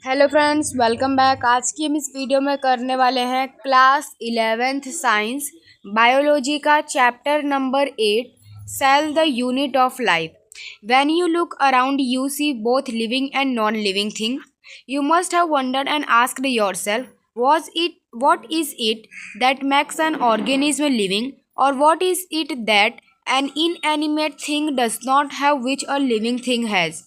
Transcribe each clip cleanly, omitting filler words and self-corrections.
Hello friends, welcome back. आज की हम इस वीडियो में करने वाले हैं क्लास 11th साइंस बायोलॉजी का chapter number 8 cell the unit of life. When you look around you see both living and non living thing. You must have wondered and asked yourself what is it that makes an organism living, or what is it that an inanimate thing does not have which a living thing has।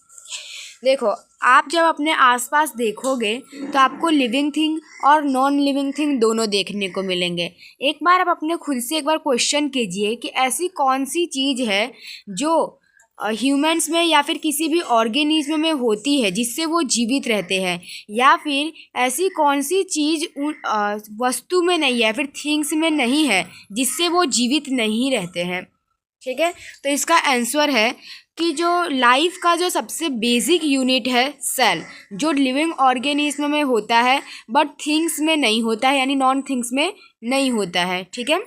देखो, आप जब अपने आसपास देखोगे तो आपको living thing और non living thing दोनों देखने को मिलेंगे। एक बार आप अपने खुद से एक बार क्वेश्चन कीजिए कि ऐसी कौन सी चीज़ है जो ह्यूमंस में या फिर किसी भी ऑर्गेनिज्म में होती है जिससे वो जीवित रहते हैं, या फिर ऐसी कौन सी चीज़ वस्तु में नहीं है या फिर थिंग्स में नहीं है जिससे वो जीवित नहीं रहते हैं। ठीक है, तो इसका आंसर है कि जो लाइफ का जो सबसे बेसिक यूनिट है सेल, जो लिविंग ऑर्गेनिज्म में होता है बट थिंग्स में नहीं होता है, यानी नॉन थिंग्स में नहीं होता है। ठीक है,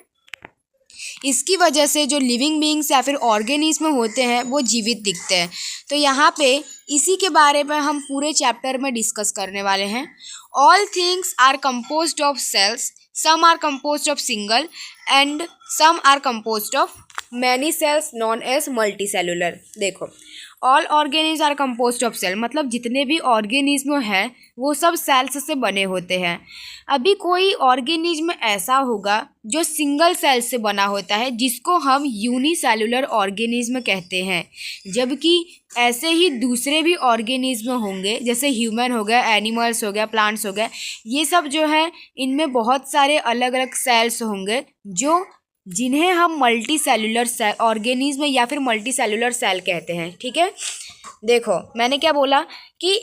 इसकी वजह से जो लिविंग बीइंग्स या फिर ऑर्गेनिज्म होते हैं वो जीवित दिखते हैं। तो यहाँ पे इसी के बारे में हम पूरे चैप्टर में डिस्कस करने वाले हैं। All things are composed of cells, some are composed of single and some are composed of many cells known as multicellular. देखो, all organisms are composed of cell मतलब जितने भी ऑर्गेनिज्म हैं वो सब सेल्स से बने होते हैं। अभी कोई ऑर्गेनिज्म ऐसा होगा जो सिंगल सेल से बना होता है जिसको हम यूनिसेलुलर ऑर्गेनिज्म कहते हैं, जबकि ऐसे ही दूसरे भी ऑर्गेनिज्म होंगे जैसे ह्यूमन हो गया, एनिमल्स हो गया, प्लांट्स हो गया, ये सब जो है इनमें बहुत सारे अलग अलग सेल्स होंगे जो जिन्हें हम मल्टी सेलुलर सेल ऑर्गेनिज्म या फिर मल्टी सेलुलर सेल कहते हैं। ठीक है, देखो मैंने क्या बोला कि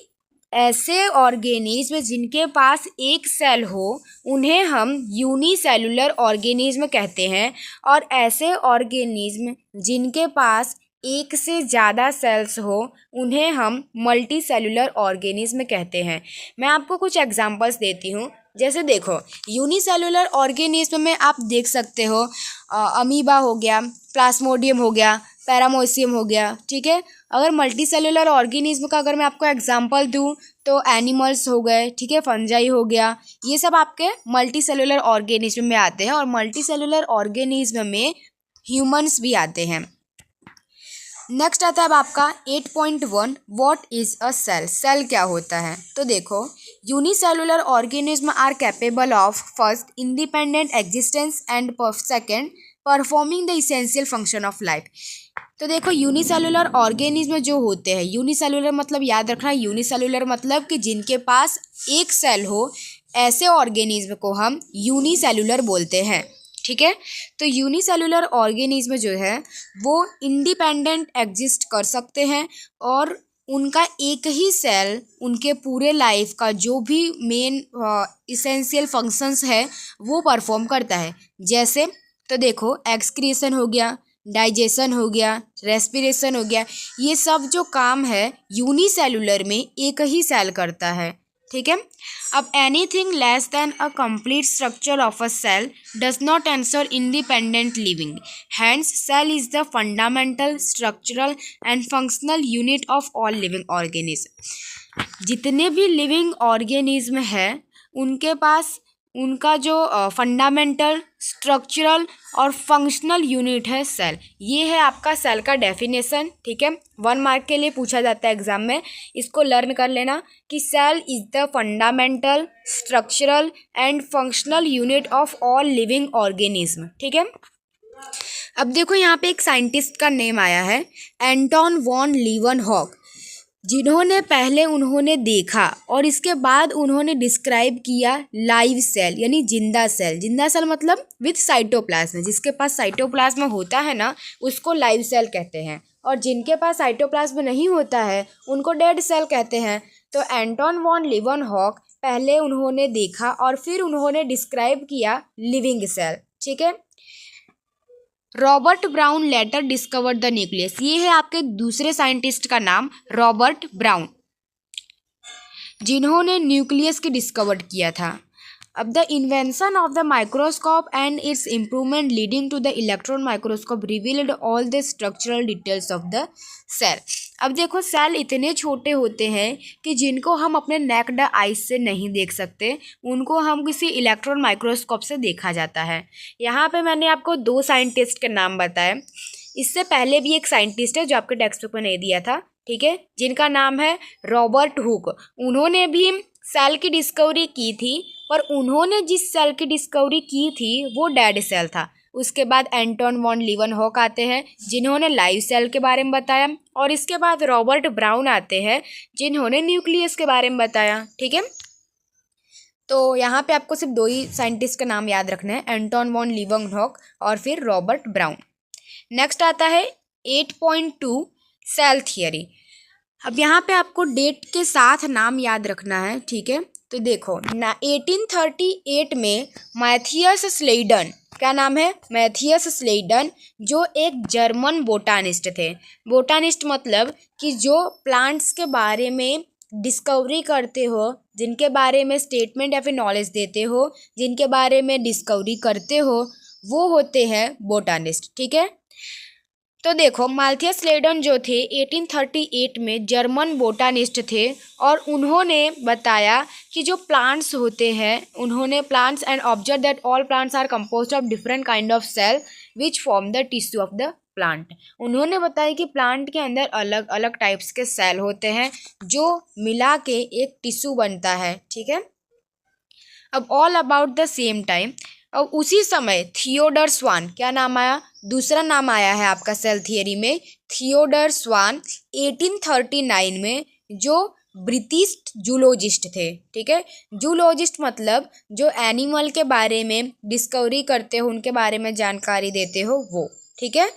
ऐसे ऑर्गेनिज्म जिनके पास एक सेल हो उन्हें हम यूनिसेलुलर ऑर्गेनिज्म कहते हैं, और ऐसे ऑर्गेनिज्म जिनके पास एक से ज़्यादा सेल्स हो उन्हें हम मल्टी सेलुलर ऑर्गेनिज्म कहते हैं। मैं आपको कुछ एग्जांपल्स देती हूँ। जैसे देखो, यूनिसेलुलर ऑर्गेनिज्म में आप देख सकते हो अमीबा हो गया, प्लाज्मोडियम हो गया, पैरामोसियम हो गया। ठीक है, अगर मल्टी सेलुलर ऑर्गेनिज्म का अगर मैं आपको एग्जांपल दूं तो एनिमल्स हो गए, ठीक है, फंजाई हो गया, ये सब आपके मल्टी सेलुलर ऑर्गेनिज्म में आते हैं, और मल्टी सेलुलर ऑर्गेनिज्म में ह्यूमंस भी आते हैं। नेक्स्ट आता है अब आपका 8.1 what is a cell. Cell क्या होता है? तो देखो, unicellular organism are capable of first independent existence and second performing the essential function of life. तो देखो, यूनिसेलुलर ऑर्गेनिज्म जो होते हैं, यूनिसेलुलर मतलब याद रखना, यूनिसेलुलर मतलब कि जिनके पास एक सेल हो, ऐसे ऑर्गेनिज्म को हम यूनिसेलुलर बोलते हैं। ठीक है, तो यूनिसेलुलर ऑर्गेनिज्म जो है वो इंडिपेंडेंट एग्जिस्ट कर सकते हैं, और उनका एक ही सेल उनके पूरे लाइफ का जो भी मेन इसेंशियल फंक्शंस है वो परफॉर्म करता है। जैसे तो देखो, एक्सक्रीशन हो गया, डाइजेशन हो गया, रेस्पिरेशन हो गया, ये सब जो काम है यूनिसेलुलर में एक ही सेल करता है। ठीक है, अब anything less than a complete structure of a cell does not answer independent living, hence cell is the fundamental structural and functional unit of all living organism. जितने भी लिविंग ऑर्गेनिज्म है उनके पास उनका जो फंडामेंटल, स्ट्रक्चरल और functional unit है cell. ये है आपका सेल का डेफिनेशन। ठीक है, 1 मार्क के लिए पूछा जाता है एग्जाम में, इसको लर्न कर लेना कि cell is the fundamental, structural and functional unit of all living organism. ठीक है, अब देखो यहाँ पे एक साइंटिस्ट का नेम आया है, एंटोन वॉन लीवनहॉक, जिन्होंने पहले उन्होंने देखा और इसके बाद उन्होंने डिस्क्राइब किया लाइव सेल, यानी जिंदा सेल। जिंदा सेल मतलब विथ साइटोप्लाज्म, जिसके पास साइटोप्लाज्म होता है ना उसको लाइव सेल कहते हैं, और जिनके पास साइटोप्लाज्म नहीं होता है उनको डेड सेल कहते हैं। तो एंटोन वॉन लीवनहॉक पहले उन्होंने देखा और फिर उन्होंने डिस्क्राइब किया लिविंग सेल। ठीक है, Robert Brown later discovered the nucleus. ये है आपके दूसरे साइंटिस्ट का नाम, रॉबर्ट ब्राउन, जिन्होंने न्यूक्लियस की डिस्कवर किया था। अब the invention of the microscope and its improvement leading to the electron microscope revealed all the structural details of the cell. अब देखो सेल इतने छोटे होते हैं कि जिनको हम अपने नेक्ड आइज से नहीं देख सकते, उनको हम किसी इलेक्ट्रॉन माइक्रोस्कोप से देखा जाता है। यहाँ पे मैंने आपको 2 साइंटिस्ट के नाम बताए। इससे पहले भी एक साइंटिस्ट है जो आपके टेक्स्ट बुक में नहीं दिया था, ठीक है, जिनका नाम है रॉबर्ट हुक। उन्होंने भी सेल की डिस्कवरी की थी, पर उन्होंने जिस सेल की डिस्कवरी की थी वो डेड सेल था। उसके बाद एंटोन वॉन लीवनहॉक आते हैं जिन्होंने लाइव सेल के बारे में बताया, और इसके बाद रॉबर्ट ब्राउन आते हैं जिन्होंने न्यूक्लियस के बारे में बताया, ठीक है। तो यहाँ पे आपको सिर्फ 2 ही साइंटिस्ट का नाम याद रखना है, एंटोन वॉन लीवनहॉक और फिर रॉबर्ट ब्राउन। नेक्स्ट आता है 8.2 सेल थियरी। अब यहाँ पे आपको डेट के साथ नाम याद रखना है, ठीक है। तो देखो 1838 में मैथियस स्लेडन, क्या नाम है, मैथियस स्लेडन, जो एक जर्मन बोटानिस्ट थे। बोटानिस्ट मतलब कि जो प्लांट्स के बारे में डिस्कवरी करते हो, जिनके बारे में स्टेटमेंट या फिर नॉलेज देते हो, जिनके बारे में डिस्कवरी करते हो, वो होते हैं बोटानिस्ट, ठीक है। तो देखो मैथियस स्लेडन जो थे 1838 में जर्मन बोटानिस्ट थे, और उन्होंने बताया कि जो प्लांट्स होते हैं, उन्होंने plants and observe that all plants are composed of different kind of cell which form the tissue of the plant. उन्होंने बताया कि प्लांट के अंदर अलग अलग टाइप्स के सेल होते हैं जो मिला के एक टिश्यू बनता है, ठीक है। अब all about the same time, और उसी समय थियोडर स्वान, क्या नाम आया, दूसरा नाम आया है आपका सेल थियरी में, थियोडर स्वान 1839 में, जो ब्रिटिश जूलॉजिस्ट थे, ठीक है। जूलॉजिस्ट मतलब जो एनिमल के बारे में डिस्कवरी करते हो, उनके बारे में जानकारी देते हो वो, ठीक है।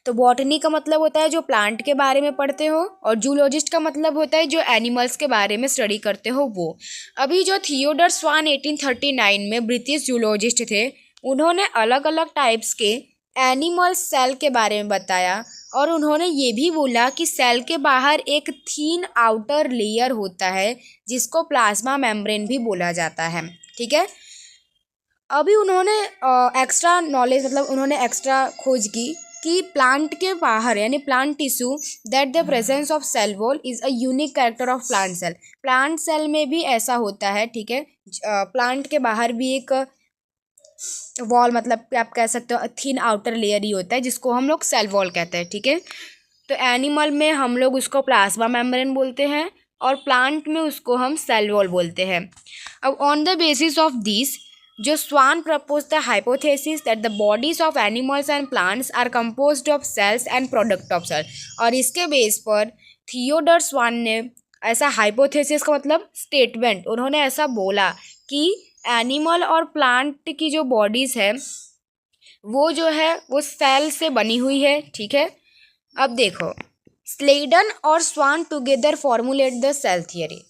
तो बॉटनी का मतलब होता है जो प्लांट के बारे में पढ़ते हो, और जूलॉजिस्ट का मतलब होता है जो एनिमल्स के बारे में स्टडी करते हो वो। अभी जो थियोडर स्वान 1839 में ब्रिटिश जूलॉजिस्ट थे, उन्होंने अलग अलग टाइप्स के एनिमल सेल के बारे में बताया, और उन्होंने ये भी बोला कि सेल के बाहर एक थीन आउटर लेयर होता है जिसको प्लाज्मा मेम्ब्रेन भी बोला जाता है, ठीक है। अभी उन्होंने एक्स्ट्रा नॉलेज, मतलब उन्होंने एक्स्ट्रा खोज की कि प्लांट के बाहर यानी plant tissue that the presence of cell wall is a unique character of plant cell. Plant cell में भी ऐसा होता है, ठीक है। प्लांट के बाहर भी एक वॉल, मतलब आप कह सकते हो थिन आउटर लेयर ही होता है जिसको हम लोग सेल वॉल कहते हैं, ठीक है। तो एनिमल में हम लोग उसको प्लाज्मा मेम्ब्रेन बोलते हैं, और प्लांट में उसको हम सेल वॉल बोलते हैं। अब on the basis of this, जो Schwann propose the hypothesis that the bodies of animals and plants are composed of cells and product of cell, और इसके बेस पर थियोडर स्वान ने ऐसा हाइपोथेसिस का मतलब स्टेटमेंट, उन्होंने ऐसा बोला कि एनिमल और प्लांट की जो बॉडीज़ है वो जो है वो सेल से बनी हुई है, ठीक है। अब देखो स्लेडन और Schwann together formulate the cell theory.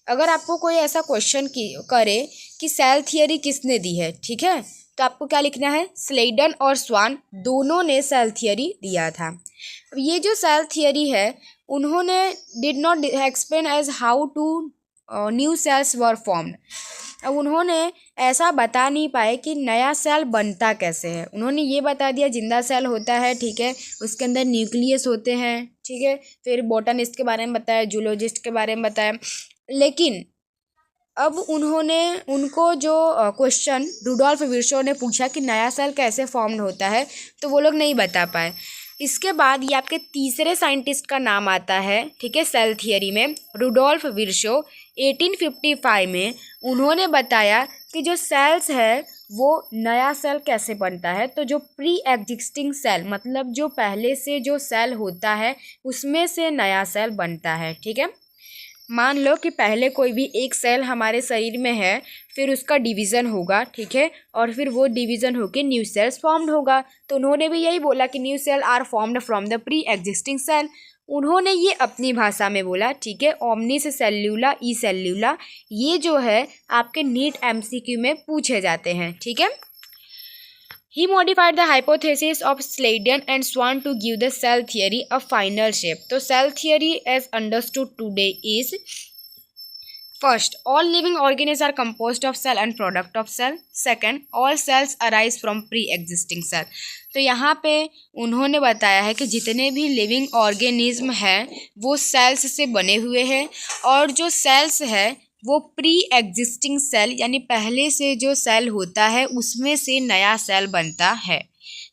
अगर आपको कोई ऐसा क्वेश्चन करे कि सेल थियरी किसने दी है, ठीक है, तो आपको क्या लिखना है, स्लेडन और स्वान दोनों ने सेल थियरी दिया था। ये जो सेल थियरी है उन्होंने did not explain as how to new cells were formed. अब उन्होंने ऐसा बता नहीं पाए कि नया सेल बनता कैसे है। उन्होंने ये बता दिया जिंदा सेल होता है, ठीक है, उसके अंदर न्यूक्लियस होते हैं, ठीक है, फिर बोटानिस्ट के बारे में बताया, जूलॉजिस्ट के बारे में बताया। लेकिन अब उनको जो क्वेश्चन रुडोल्फ विर्शो ने पूछा कि नया सेल कैसे फॉर्म्ड होता है, तो वो लोग नहीं बता पाए। इसके बाद ये आपके तीसरे साइंटिस्ट का नाम आता है, ठीक है, सेल थियरी में, रुडोल्फ विर्शो 1855 में। उन्होंने बताया कि जो सेल्स है वो नया सेल कैसे बनता है। तो जो प्री एग्जिस्टिंग सेल, मतलब जो पहले से जो सेल होता है उसमें से नया सेल बनता है, ठीक है। मान लो कि पहले कोई भी एक सेल हमारे शरीर में है, फिर उसका डिवीज़न होगा, ठीक है, और फिर वो डिवीज़न होकर न्यू सेल्स फॉर्म्ड होगा। तो उन्होंने भी यही बोला कि new cell are formed from the pre existing cell. उन्होंने ये अपनी भाषा में बोला, ठीक है। ओमनिस सेल्यूला ई सेल्यूला, ये जो है आपके नीट एमसीक्यू में पूछे जाते हैं, ठीक है। He modified the hypothesis of Sladen and Swan to give the cell theory a final shape. तो cell theory as understood today is first, all living organism are composed of cell and product of cell. Second, all cells arise from pre existing cell. तो यहाँ पे उन्होंने बताया है कि जितने भी लिविंग ऑर्गेनिज्म हैं वो सेल्स से बने हुए हैं, और जो सेल्स है वो प्री एग्जिस्टिंग सेल यानी पहले से जो सेल होता है उसमें से नया सेल बनता है.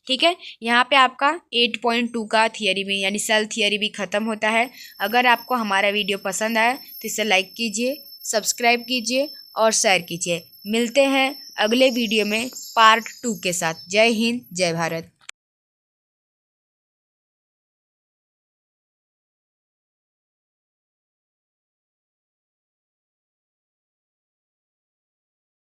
ठीक है, यहाँ पे आपका 8.2 का थियरी भी यानी सेल थियरी भी ख़त्म होता है. अगर आपको हमारा वीडियो पसंद आया तो इसे लाइक कीजिए, सब्सक्राइब कीजिए और शेयर कीजिए. मिलते हैं अगले वीडियो में पार्ट 2 के साथ. जय हिंद, जय भारत.